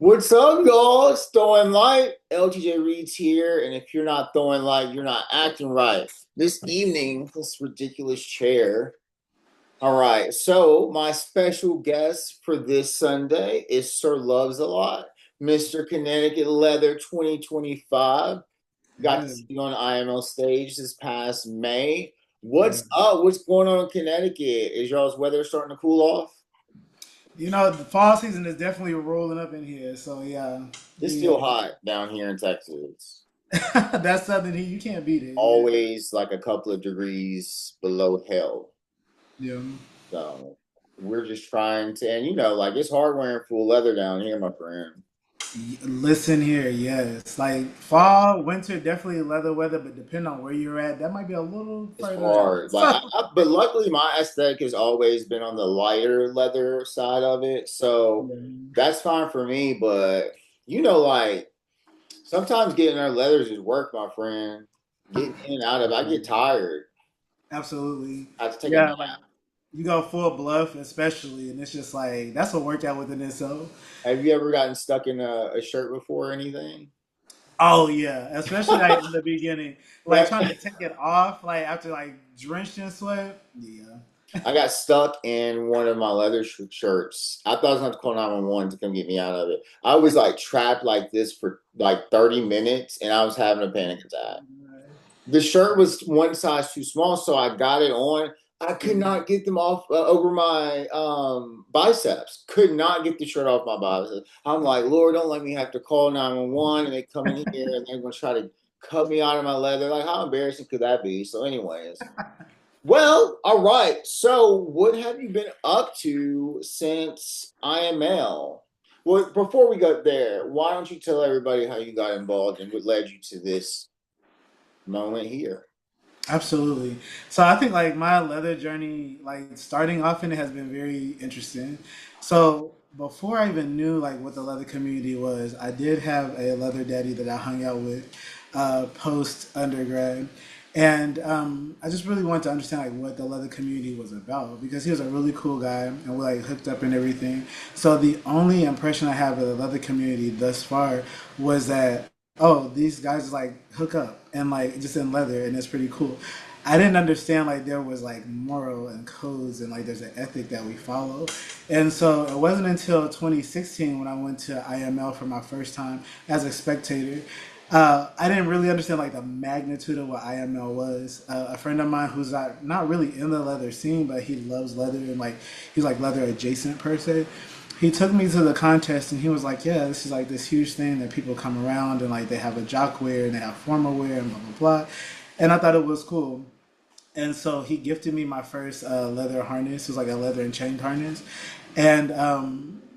What's up, y'all? It's Throwing Light. LTJ Reed's here, and if you're not throwing light, you're not acting right. This evening, this ridiculous chair. All right, so my special guest for this Sunday is Sir Loves a Lot, Mr. Connecticut Leather 2025. Got to Yeah, see you on the IML stage this past May. yeah. What's up? What's going on in Connecticut? Is y'all's weather starting to cool off? The fall season is definitely rolling up in here. So yeah, It's we still hot down here in Texas. that's something you can't beat it. Yeah, Always like a couple of degrees below hell. yeah. So we're just trying to, and like it's hard wearing full leather down here, my friend. Listen here, yes. Like fall, winter, definitely leather weather, but depending on where you're at, that might be a little It's further out. hard. But luckily my aesthetic has always been on the lighter leather side of it. So Yeah, that's fine for me. But like sometimes getting our leathers is work, my friend. Getting in and out of it, I get tired. absolutely. I have to take a Yeah, like nap. you go full bluff, especially, and it's just like that's a workout within itself. Have you ever gotten stuck in a shirt before or anything? Oh yeah, especially like in the beginning, like Yeah. trying to take it off, like after like drenched in sweat. Yeah. I got stuck in one of my leather shirts. I thought I was going to call 911 to come get me out of it. I was like trapped like this for like 30 minutes and I was having a panic attack. The shirt was one size too small, so I got it on. I could not get them off over my biceps. Could not get the shirt off my biceps. I'm like, Lord, don't let me have to call 911 and they come in here and they're going to try to cut me out of my leather. Like, how embarrassing could that be? So, anyways, well, all right. So, what have you been up to since IML? Well, before we go there, why don't you tell everybody how you got involved and what led you to this moment here? Absolutely. So I think like my leather journey, like starting off in it has been very interesting. So before I even knew like what the leather community was, I did have a leather daddy that I hung out with post undergrad. And I just really wanted to understand like what the leather community was about because he was a really cool guy and we like hooked up and everything. So the only impression I have of the leather community thus far was that oh, these guys like hook up and like just in leather and it's pretty cool. I didn't understand like there was like moral and codes and like there's an ethic that we follow. And so it wasn't until 2016 when I went to IML for my first time as a spectator. I didn't really understand like the magnitude of what IML was. A friend of mine who's not really in the leather scene, but he loves leather and like he's like leather adjacent per se. He took me to the contest and he was like, "Yeah, this is like this huge thing that people come around and like they have a jock wear and they have formal wear and blah blah blah," and I thought it was cool. And so he gifted me my first leather harness. It was like a leather and chain harness, and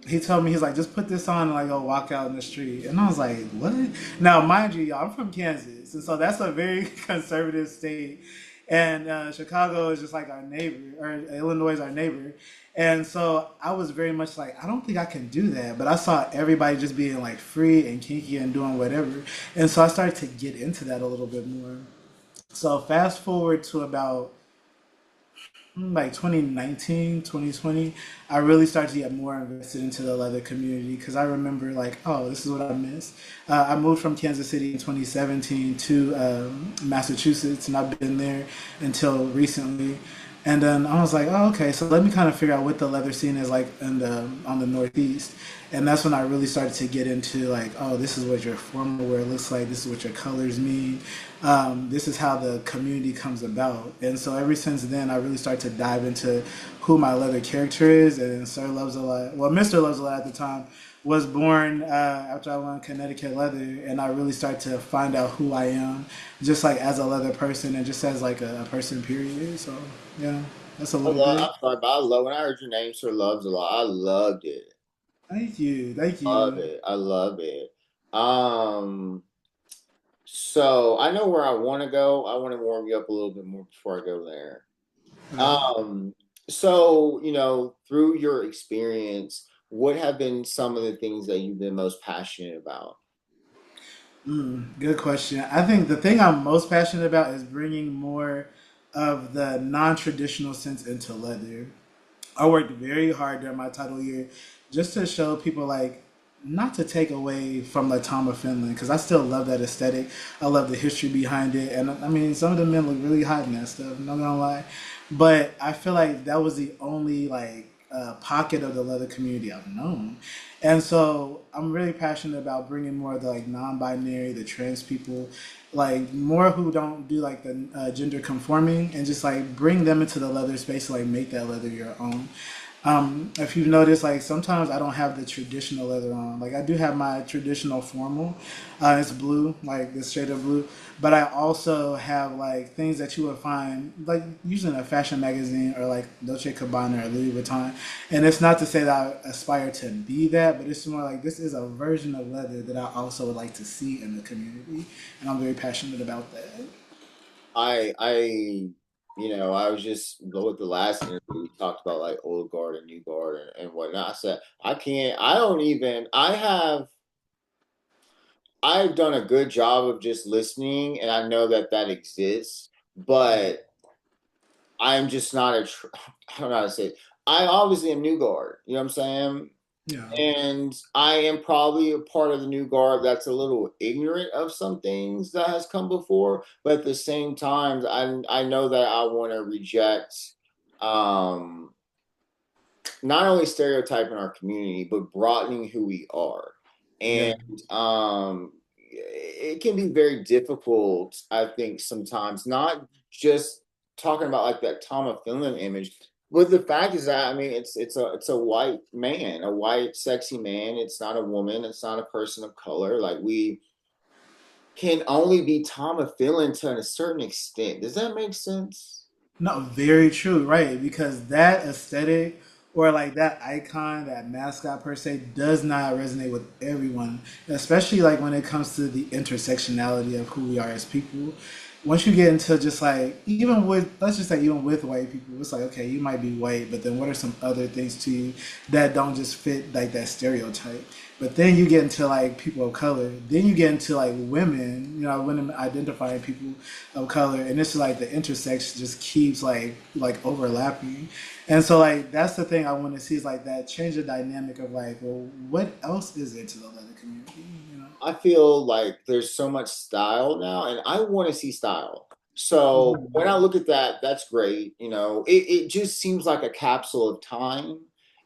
he told me he's like, just put this on and like go walk out in the street. And I was like, what? Now, mind you, y'all, I'm from Kansas, and so that's a very conservative state. And Chicago is just like our neighbor, or Illinois is our neighbor. And so I was very much like, I don't think I can do that. But I saw everybody just being like free and kinky and doing whatever. And so I started to get into that a little bit more. So fast forward to about like 2019, 2020, I really started to get more invested into the leather community because I remember like, oh, this is what I miss. I moved from Kansas City in 2017 to Massachusetts, and I've been there until recently. And then I was like, oh, okay, so let me kind of figure out what the leather scene is like on the Northeast. And that's when I really started to get into like, oh, this is what your formal wear looks like. This is what your colors mean. This is how the community comes about. And so ever since then, I really started to dive into who my leather character is. And Sir Loves a Lot, well, Mr. Loves a Lot at the time, was born after I won Connecticut Leather. And I really started to find out who I am, just like as a leather person and just as like a person, period. So, yeah, that's a I little love. bit. I'm sorry, but I love when I heard your name, Sir Loves a Lot. I loved it. Thank you. Thank Love you. it. I love it. Um, so I know where I want to go. I want to warm you up a little bit more before I go there. Okay. Um, so through your experience, what have been some of the things that you've been most passionate about? Good question. I think the thing I'm most passionate about is bringing more of the non-traditional sense into leather. I worked very hard during my title year just to show people like not to take away from the Tom of Finland, because I still love that aesthetic. I love the history behind it, and I mean, some of the men look really hot in that stuff. I'm not gonna lie, but I feel like that was the only like pocket of the leather community I've known, and so I'm really passionate about bringing more of the like non-binary, the trans people, like more who don't do like the gender conforming, and just like bring them into the leather space, like make that leather your own. If you've noticed, like sometimes I don't have the traditional leather on. Like I do have my traditional formal. It's blue, like this shade of blue. But I also have like things that you would find like usually in a fashion magazine or like Dolce Gabbana or Louis Vuitton. And it's not to say that I aspire to be that, but it's more like this is a version of leather that I also would like to see in the community, and I'm very passionate about that. I was just with the last interview. We talked about like old guard and new guard and whatnot. I said I can't. I don't even. I've done a good job of just listening, and I know that that exists, but I'm just not a. I don't know how to say it. I obviously am new guard. You know what I'm saying? Yeah, And I am probably a part of the new guard that's a little ignorant of some things that has come before, but at the same time, I know that I want to reject um, not only stereotyping our community, but broadening who we are. yeah, And it can be very difficult, I think, sometimes, not just talking about like that Tom of Finland image. But the fact is that I mean it's a white man, a white sexy man. It's not a woman, it's not a person of color. Like we can only be Tom of Finland to a certain extent. Does that make sense? no, very true, right? Because that aesthetic or like that icon, that mascot per se, does not resonate with everyone, especially like when it comes to the intersectionality of who we are as people. Once you get into just like, even with, let's just say, even with white people, it's like, okay, you might be white, but then what are some other things to you that don't just fit like that stereotype? But then you get into like people of color. Then you get into like women, women identifying people of color, and it's like the intersection just keeps like overlapping. And so like that's the thing I want to see is like that change the dynamic of like, well, what else is there to the leather community? You know? I feel like there's so much style now, and I want to see style. So when I Mhm. look at that, that's great. It just seems like a capsule of time,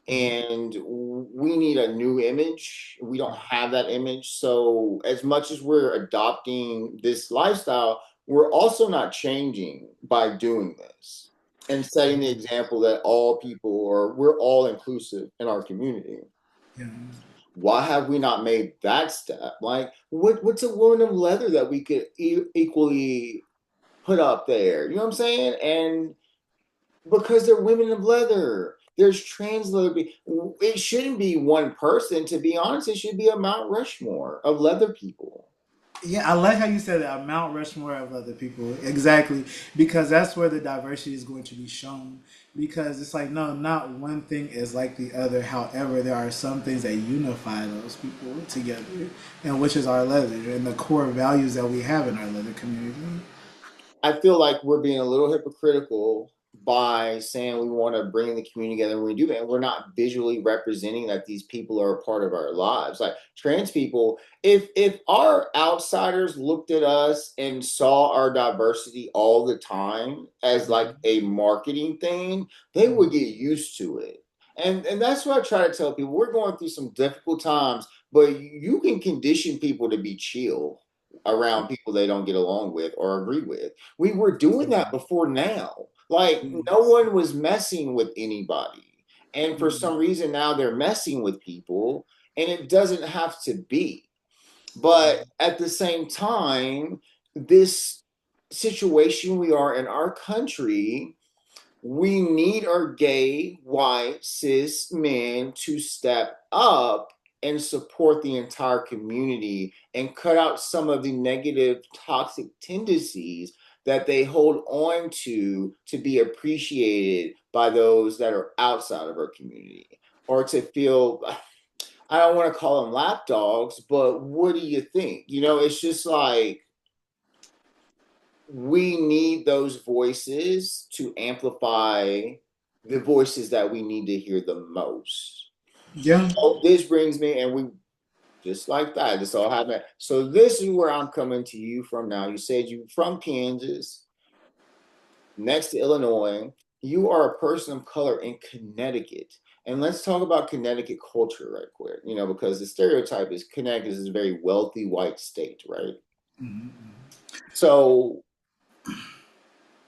and we need a new image. We don't have that image. So as much as we're adopting this lifestyle, we're also not changing by doing this and setting the example that all people are, we're all inclusive in our community. Yeah. Why have we not made that step? Like, what's a woman of leather that we could equally put up there? You know what I'm saying? And because they're women of leather, there's trans leather. It shouldn't be one person. To be honest, it should be a Mount Rushmore of leather people. Yeah, I like how you said that, a Mount Rushmore of other people. Exactly. Because that's where the diversity is going to be shown. Because it's like, no, not one thing is like the other. However, there are some things that unify those people together, and which is our leather and the core values that we have in our leather community. I feel like we're being a little hypocritical by saying we want to bring the community together and we do that. And we're not visually representing that these people are a part of our lives. Like trans people, if our outsiders looked at us and saw our diversity all the time as like a marketing thing, they would get used to it. And that's what I try to tell people. We're going through some difficult times, but you can condition people to be chill around people they don't get along with or agree with. We were doing that before now. Like no Yes. one was messing with anybody. And for some reason now they're messing with people and it doesn't have to be. But at the same time, this situation we are in our country, we need our gay, white, cis men to step up and support the entire community and cut out some of the negative, toxic tendencies that they hold on to be appreciated by those that are outside of our community or to feel. I don't want to call them lapdogs, but what do you think? It's just like we need those voices to amplify the voices that we need to hear the most. Yeah. So this brings me, and just like that. This all happened. So this is where I'm coming to you from now. You said you from Kansas, next to Illinois. You are a person of color in Connecticut. And let's talk about Connecticut culture right quick, because the stereotype is Connecticut is a very wealthy white state, right? Mhm. So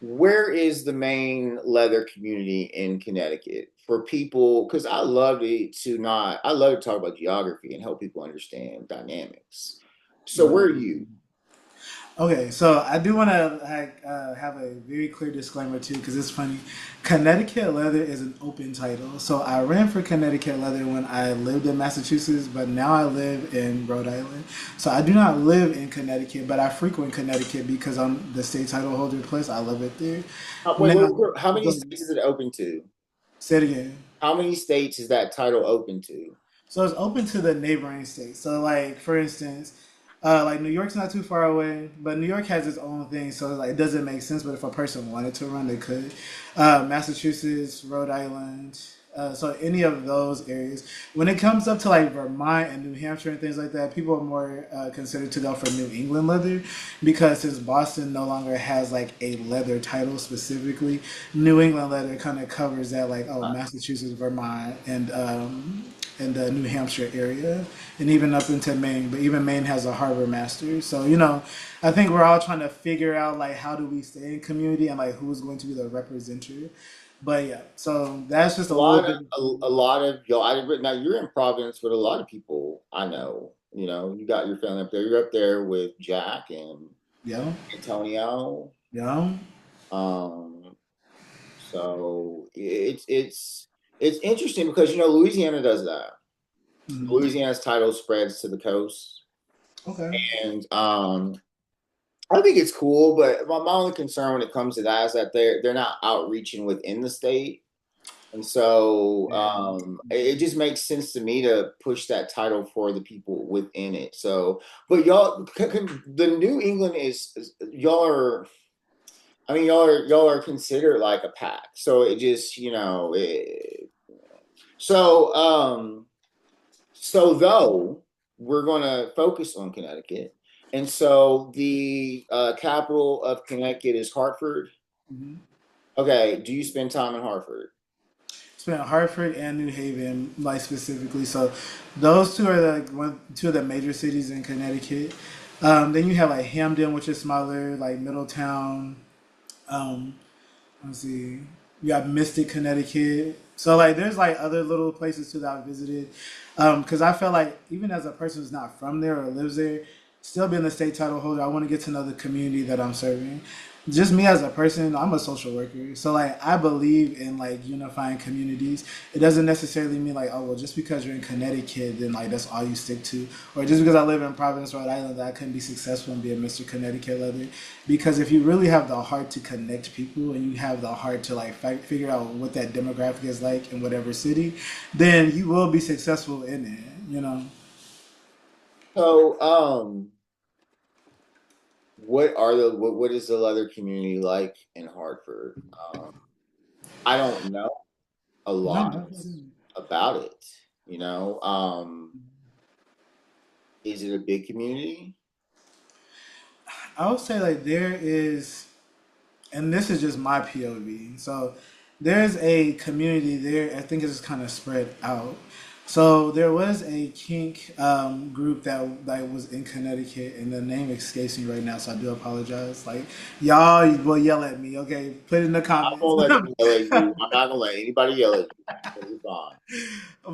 where is the main leather community in Connecticut for people? Because I love to talk about geography and help people understand dynamics. So where Right. are you? Okay, so I do want to have a very clear disclaimer too, because it's funny. Connecticut Leather is an open title. So I ran for Connecticut Leather when I lived in Massachusetts, but now I live in Rhode Island. So I do not live in Connecticut, but I frequent Connecticut because I'm the state title holder. Plus, I love it there. Now, How many go- states is it open to? say it again. How many states is that title open to? So it's open to the neighboring states. So, like for instance, like New York's not too far away, but New York has its own thing, so like it doesn't make sense. But if a person wanted to run, they could. Massachusetts, Rhode Island, so any of those areas. When it comes up to like Vermont and New Hampshire and things like that, people are more considered to go for New England leather because since Boston no longer has like a leather title specifically, New England leather kind of covers that like oh Massachusetts, Vermont, and in the New Hampshire area, and even up into Maine. But even Maine has a harbor master. So I think we're all trying to figure out like how do we stay in community and like who's going to be the representative. But yeah, so that's just A a little lot of bit. a lot of y'all. Now you're in Providence, but a lot of people I know. You got your family up there. You're up there with Jack and Yeah, Antonio. yeah. Um, so it's interesting because Louisiana does that. Mhm. Louisiana's title spreads to the coast, Okay. and I think it's cool. But my only concern when it comes to that is that they're not outreaching within the state. And so Yeah. it just makes sense to me to push that title for the people within it. So, but y'all, the New England y'all are. I mean, y'all are considered like a pack. So it just so so though we're gonna focus on Connecticut, and so the capital of Connecticut is Hartford. Mhm. Okay, do you spend time in Hartford? Spent Hartford and New Haven, like specifically. So those two are two of the major cities in Connecticut. Then you have like Hamden, which is smaller, like Middletown. Um, let's see. You got Mystic, Connecticut. So like, there's like other little places too that I visited, because I felt like even as a person who's not from there or lives there, still being the state title holder, I want to get to know the community that I'm serving. Just me as a person, I'm a social worker, so like I believe in like unifying communities. It doesn't necessarily mean like oh well just because you're in Connecticut then like that's all you stick to, or just because I live in Providence, Rhode Island, that I couldn't be successful and be a Mr. Connecticut Leather. Because if you really have the heart to connect people and you have the heart to like figure out what that demographic is like in whatever city, then you will be successful in it. So, what is the leather community like in Hartford? I don't know a No, lot definitely. about it. You know, is it a big community? I would say like there is, and this is just my POV. So there's a community there. I think it's kind of spread out. So there was a kink group that was in Connecticut, and the name escapes me right now, so I do apologize. Like y'all will yell at me, okay? Put it in the I'm comments. gonna let them yell at you. I'm not gonna let anybody yell at you. It's fine.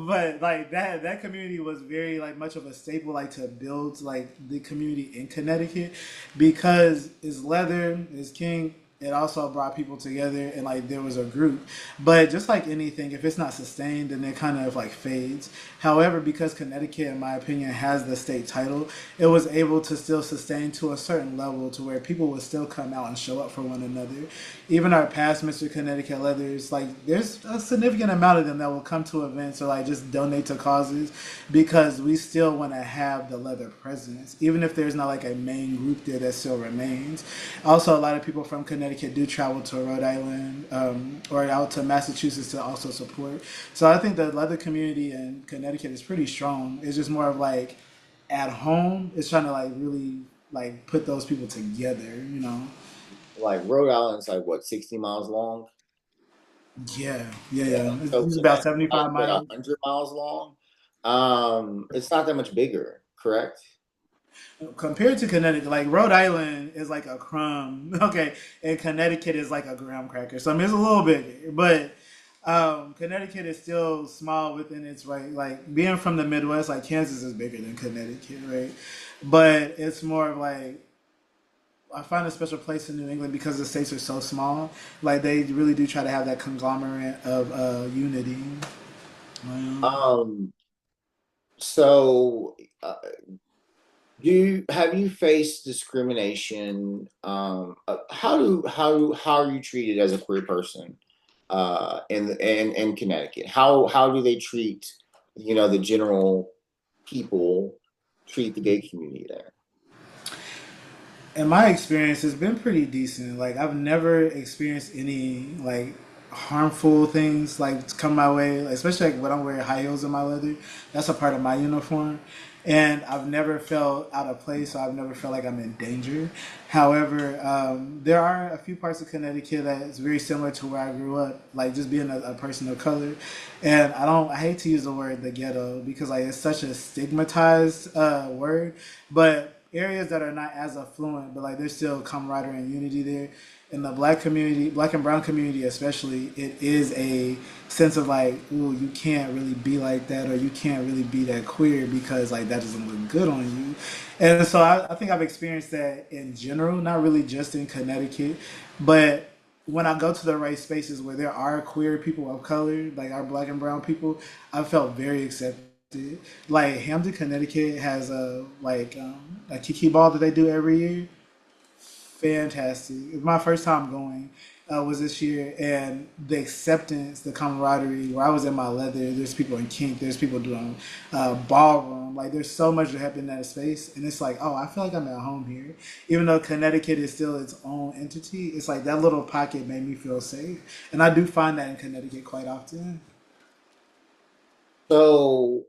But like that community was very like much of a staple like to build like the community in Connecticut because it's leather, it's king. It also brought people together and like there was a group. But just like anything, if it's not sustained, then it kind of like fades. However, because Connecticut, in my opinion, has the state title, it was able to still sustain to a certain level to where people would still come out and show up for one another. Even our past Mr. Connecticut Leathers, like there's a significant amount of them that will come to events or like just donate to causes because we still want to have the leather presence, even if there's not like a main group there that still remains. Also, a lot of people from Connecticut do travel to Rhode Island or out to Massachusetts to also support. So I think the leather community in Connecticut is pretty strong. It's just more of like at home, it's trying to like really like put those people together, Like Rhode Island's like what, 60 miles long? Yeah, yeah, Yeah. yeah. So It's about Connecticut's like 75 what, miles. 100 miles long? It's not that much bigger, correct? Compared to Connecticut, like Rhode Island is like a crumb, okay, and Connecticut is like a graham cracker. So I mean, it's a little bit, but Connecticut is still small within its right. Like being from the Midwest, like Kansas is bigger than Connecticut, right? But it's more of like I find a special place in New England because the states are so small. Like they really do try to have that conglomerate of unity. Um, Um, so have you faced discrimination? How are you treated as a queer person in Connecticut? How do they treat, the general people treat the gay community there? in my experience, it's been pretty decent. Like I've never experienced any like harmful things like come my way, like, especially like when I'm wearing high heels in my leather. That's a part of my uniform, and I've never felt out of place. So I've never felt like I'm in danger. However, there are a few parts of Connecticut that is very similar to where I grew up, like just being a person of color. And I hate to use the word the ghetto because like it's such a stigmatized word, but areas that are not as affluent, but like there's still camaraderie and unity there. In the black community, black and brown community especially, it is a sense of like, ooh, you can't really be like that, or you can't really be that queer because like that doesn't look good on you. And so I think I've experienced that in general, not really just in Connecticut, but when I go to the right spaces where there are queer people of color, like our black and brown people, I felt very accepted. Like Hamden, Connecticut has a kiki ball that they do every year. Fantastic. It was my first time going. Was this year, and the acceptance, the camaraderie. Where I was in my leather, there's people in kink, there's people doing ballroom. Like there's so much that happened in that space, and it's like, oh, I feel like I'm at home here. Even though Connecticut is still its own entity, it's like that little pocket made me feel safe, and I do find that in Connecticut quite often. So,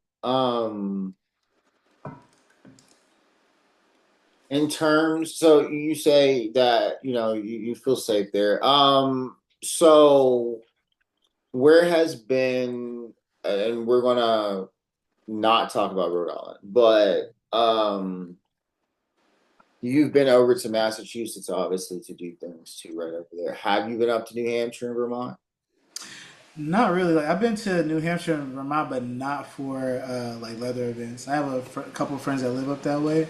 in terms, so you say that you feel safe there. So where has been, and we're gonna not talk about Rhode Island, but you've been over to Massachusetts, obviously, to do things too, right over there. Have you been up to New Hampshire and Vermont? Not really. Like I've been to New Hampshire and Vermont, but not for like leather events. I have couple of friends that live up that way,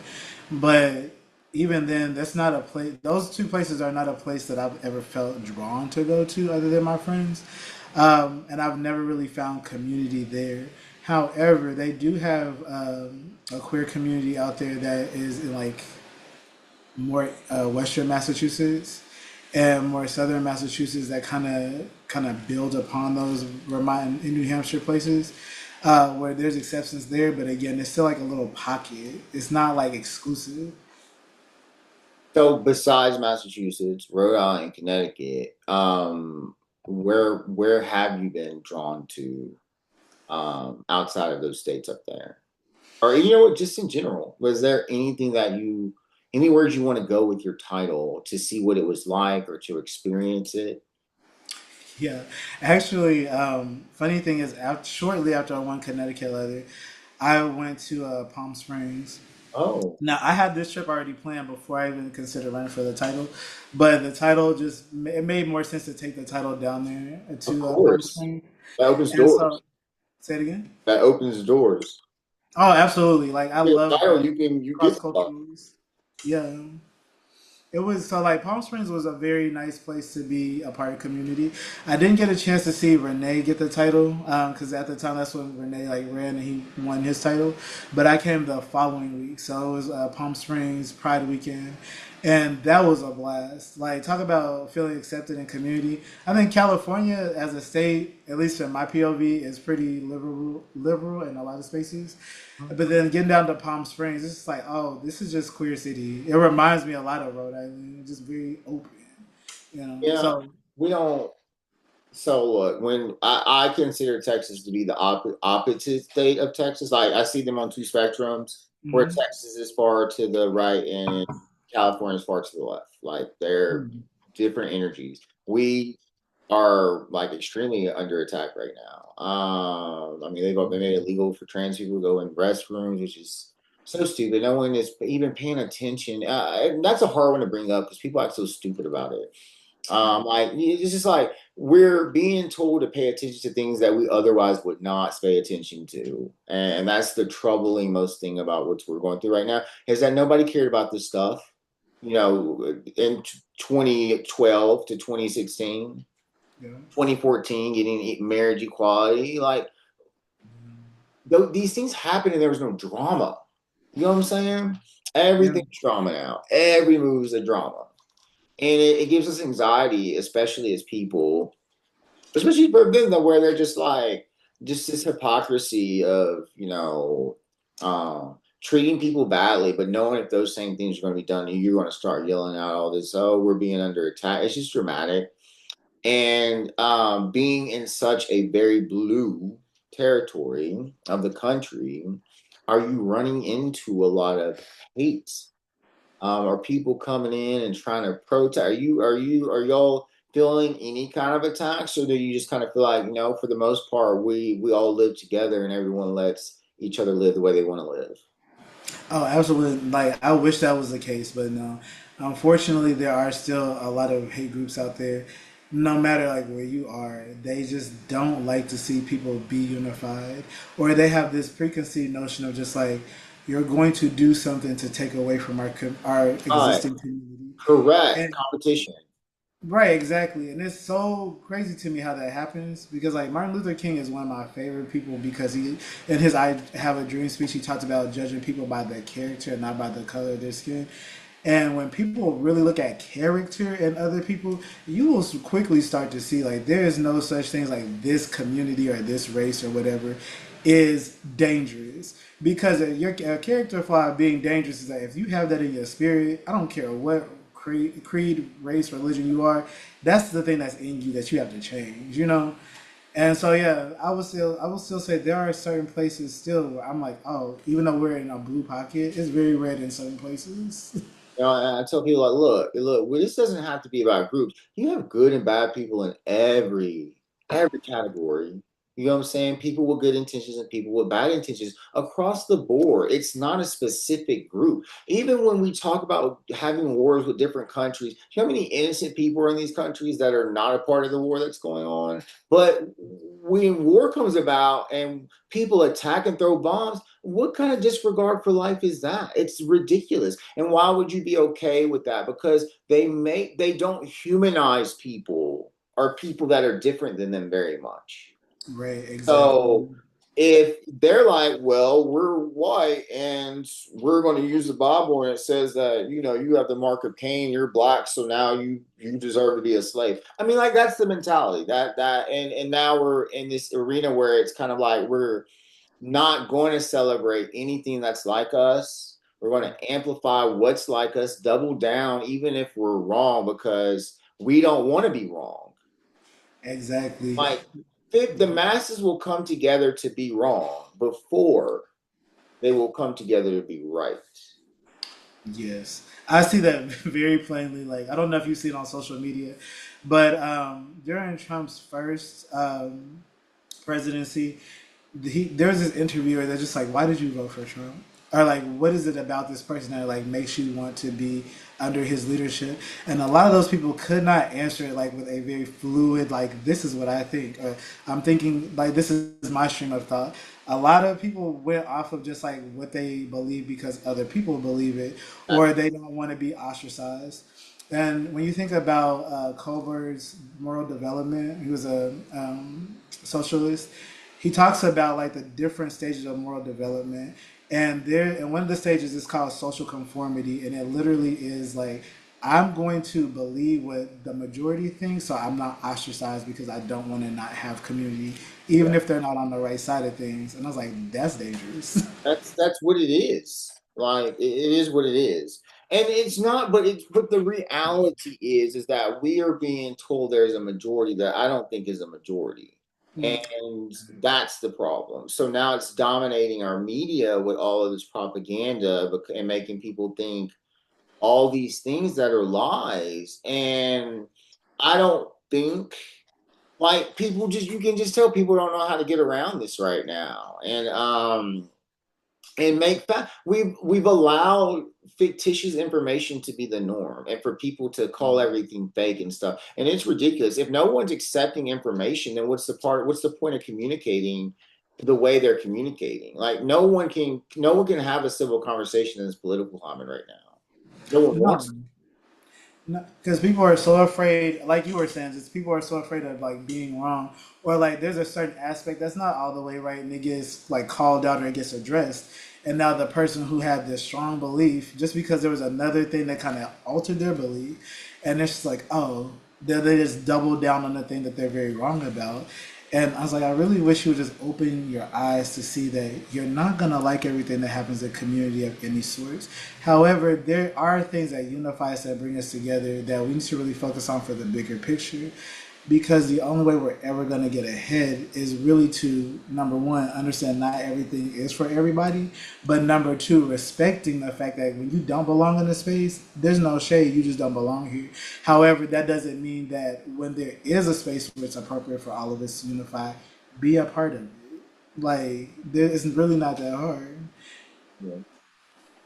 but even then, that's not a place. Those two places are not a place that I've ever felt drawn to go to, other than my friends. And I've never really found community there. However, they do have a queer community out there that is in like more Western Massachusetts and more Southern Massachusetts that kind of build upon those Vermont and New Hampshire places. Where there's exceptions there, but again, it's still like a little pocket. It's not like exclusive. So besides Massachusetts, Rhode Island, Connecticut, where have you been drawn to outside of those states up there? Or what, just in general, was there anything anywhere you want to go with your title to see what it was like or to experience it? Yeah, actually, funny thing is, shortly after I won Connecticut Leather, I went to Palm Springs. Oh, Now I had this trip already planned before I even considered running for the title, but the title it made more sense to take the title down there of to Palm course. Springs, That opens and so doors. say it again. That opens doors. Oh, absolutely! Like I Get a love title, you get cross stuff. cultures. Yeah, it was so like Palm Springs was a very nice place to be a part of community. I didn't get a chance to see Renee get the title because at the time that's when Renee like ran and he won his title. But I came the following week, so it was Palm Springs Pride Weekend, and that was a blast. Like talk about feeling accepted in community. I think California as a state, at least in my POV, is pretty liberal in a lot of spaces. But then getting down to Palm Springs, it's just like, oh, this is just queer city. It reminds me a lot of Rhode Island, just very open, Yeah, So we don't. So look, when I consider Texas to be the opposite state of Texas, like I see them on two spectrums, where Hmm. Texas is far to the right and California is far to the left. Like they're different energies. We are like extremely under attack right now. I mean, they made it illegal for trans people to go in restrooms, which is so stupid. No one is even paying attention. And that's a hard one to bring up because people act so stupid about it. Like it's just like we're being told to pay attention to things that we otherwise would not pay attention to, and that's the troubling most thing about what we're going through right now is that nobody cared about this stuff. You know, in 2012 to 2016, Yeah. 2014, getting marriage equality, like these things happen and there was no drama. You know what I'm saying? Yeah. Everything's drama now. Every move is a drama, and it gives us anxiety, especially as people, especially for them though, where they're just like just this hypocrisy of treating people badly, but knowing if those same things are going to be done to you, you're going to start yelling out all this. Oh, we're being under attack. It's just dramatic, and being in such a very blue territory of the country, are you running into a lot of hate? Are people coming in and trying to protest? Are y'all feeling any kind of attacks, or do you just kind of feel like, for the most part, we all live together and everyone lets each other live the way they want to live? Oh, absolutely. Like, I wish that was the case, but no. Unfortunately, there are still a lot of hate groups out there. No matter like where you are, they just don't like to see people be unified, or they have this preconceived notion of just like you're going to do something to take away from our All right, existing community. correct. And Competition. right, exactly. And it's so crazy to me how that happens because like Martin Luther King is one of my favorite people because he in his I Have a Dream speech he talked about judging people by their character and not by the color of their skin. And when people really look at character in other people, you will quickly start to see like there is no such things like this community or this race or whatever is dangerous because your character flaw being dangerous is that if you have that in your spirit, I don't care what creed, race, religion you are, that's the thing that's in you that you have to change, you know? And so yeah, I will still say there are certain places still where I'm like, oh, even though we're in a blue pocket, it's very red in certain places. And I tell people like, look, well, this doesn't have to be about groups. You have good and bad people in every category. You know what I'm saying? People with good intentions and people with bad intentions across the board. It's not a specific group. Even when we talk about having wars with different countries, you know how many innocent people are in these countries that are not a part of the war that's going on? But when war comes about and people attack and throw bombs, what kind of disregard for life is that? It's ridiculous. And why would you be okay with that? Because they don't humanize people or people that are different than them very much. Right, exactly. So if they're like, well, we're white and we're going to use the Bible and it says that you have the mark of Cain, you're black, so now you deserve to be a slave. I mean, like that's the mentality and now we're in this arena where it's kind of like we're not going to celebrate anything that's like us. We're going to amplify what's like us, double down, even if we're wrong, because we don't want to be wrong. Exactly. Like, the masses will come together to be wrong before they will come together to be right. Yes, I see that very plainly. Like, I don't know if you see it on social media, but during Trump's first presidency, there was this interviewer that's just like, "Why did you vote for Trump?" Or like, "What is it about this person that like makes you want to be under his leadership?" And a lot of those people could not answer it like with a very fluid, like, "This is what I think," or "I'm thinking like this is my stream of thought." A lot of people went off of just like what they believe because other people believe it, or they don't want to be ostracized. And when you think about Kohlberg's moral development, he was a socialist. He talks about like the different stages of moral development, and one of the stages is called social conformity, and it literally is like I'm going to believe what the majority thinks, so I'm not ostracized because I don't want to not have community, Yeah. even if they're not on the right side of things. And I was like, that's dangerous. That's what it is. Like it is what it is. And it's not, but the reality is that we are being told there's a majority that I don't think is a majority. Mm. And that's the problem. So now it's dominating our media with all of this propaganda and making people think all these things that are lies. And I don't think like people just you can just tell people don't know how to get around this right now. And make fact we've allowed fictitious information to be the norm and for people to call everything fake and stuff, and it's ridiculous. If no one's accepting information, then what's the point of communicating the way they're communicating? Like no one can have a civil conversation in this political climate right now. No one No, wants. because people are so afraid, like you were saying, just people are so afraid of like being wrong, or like there's a certain aspect that's not all the way right, and it gets like called out or it gets addressed, and now the person who had this strong belief, just because there was another thing that kind of altered their belief, and it's just like, oh, they just double down on the thing that they're very wrong about. And I was like, I really wish you would just open your eyes to see that you're not gonna like everything that happens in a community of any sorts. However, there are things that unify us, that bring us together, that we need to really focus on for the bigger picture. Because the only way we're ever gonna get ahead is really to, number one, understand not everything is for everybody, but number two, respecting the fact that when you don't belong in a space, there's no shade, you just don't belong here. However, that doesn't mean that when there is a space where it's appropriate for all of us to unify, be a part of it. Like, it's really not that hard. Yeah.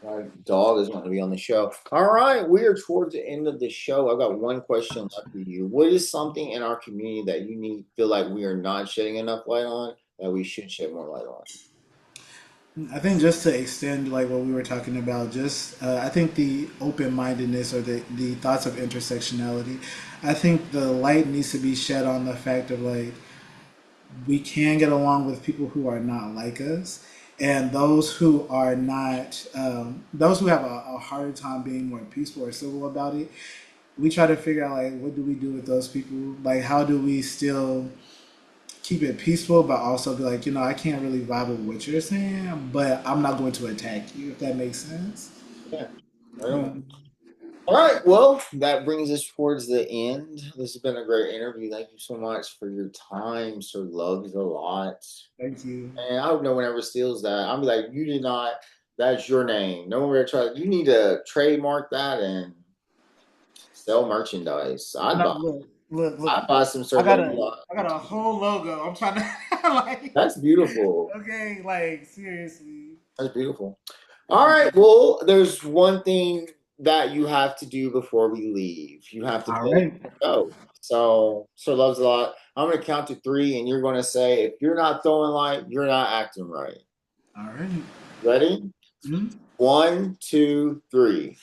My dog is going to be on the show. All right, we are towards the end of the show. I've got one question left for you. What is something in our community that you need feel like we are not shedding enough light on that we should shed more light on? I think just to extend like what we were talking about, just I think the open mindedness or the thoughts of intersectionality. I think the light needs to be shed on the fact of like we can get along with people who are not like us, and those who are not, those who have a harder time being more peaceful or civil about it. We try to figure out like what do we do with those people? Like how do we still keep it peaceful, but also be like, I can't really vibe with what you're saying, but I'm not going to attack you, if that makes sense. Yeah, I don't. Um, All right, well, that brings us towards the end. This has been a great interview. Thank you so much for your time. Sir loves a lot. Thank you. And I hope no one ever steals that. I'll be like, you did not, that's your name. No one ever try. You need to trademark that and sell merchandise. No, look, look, look. I'd buy some Sir I got Loves a a, lot. I got a whole logo. I'm trying to like, That's beautiful. okay, like seriously. That's beautiful. All right. Well, there's one thing that you have to do before we leave. You have to All close right, the show. So, Sir Loves a lot. I'm going to count to three, and you're going to say, if you're not throwing light, you're not acting right. all right. Ready? Mhm. One, two, three.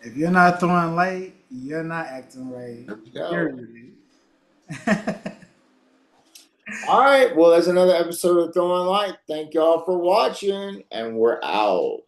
If you're not throwing light, you're not acting right. There we go. Period. All right. Well, that's another episode of Throwing Light. Thank y'all for watching, and we're out.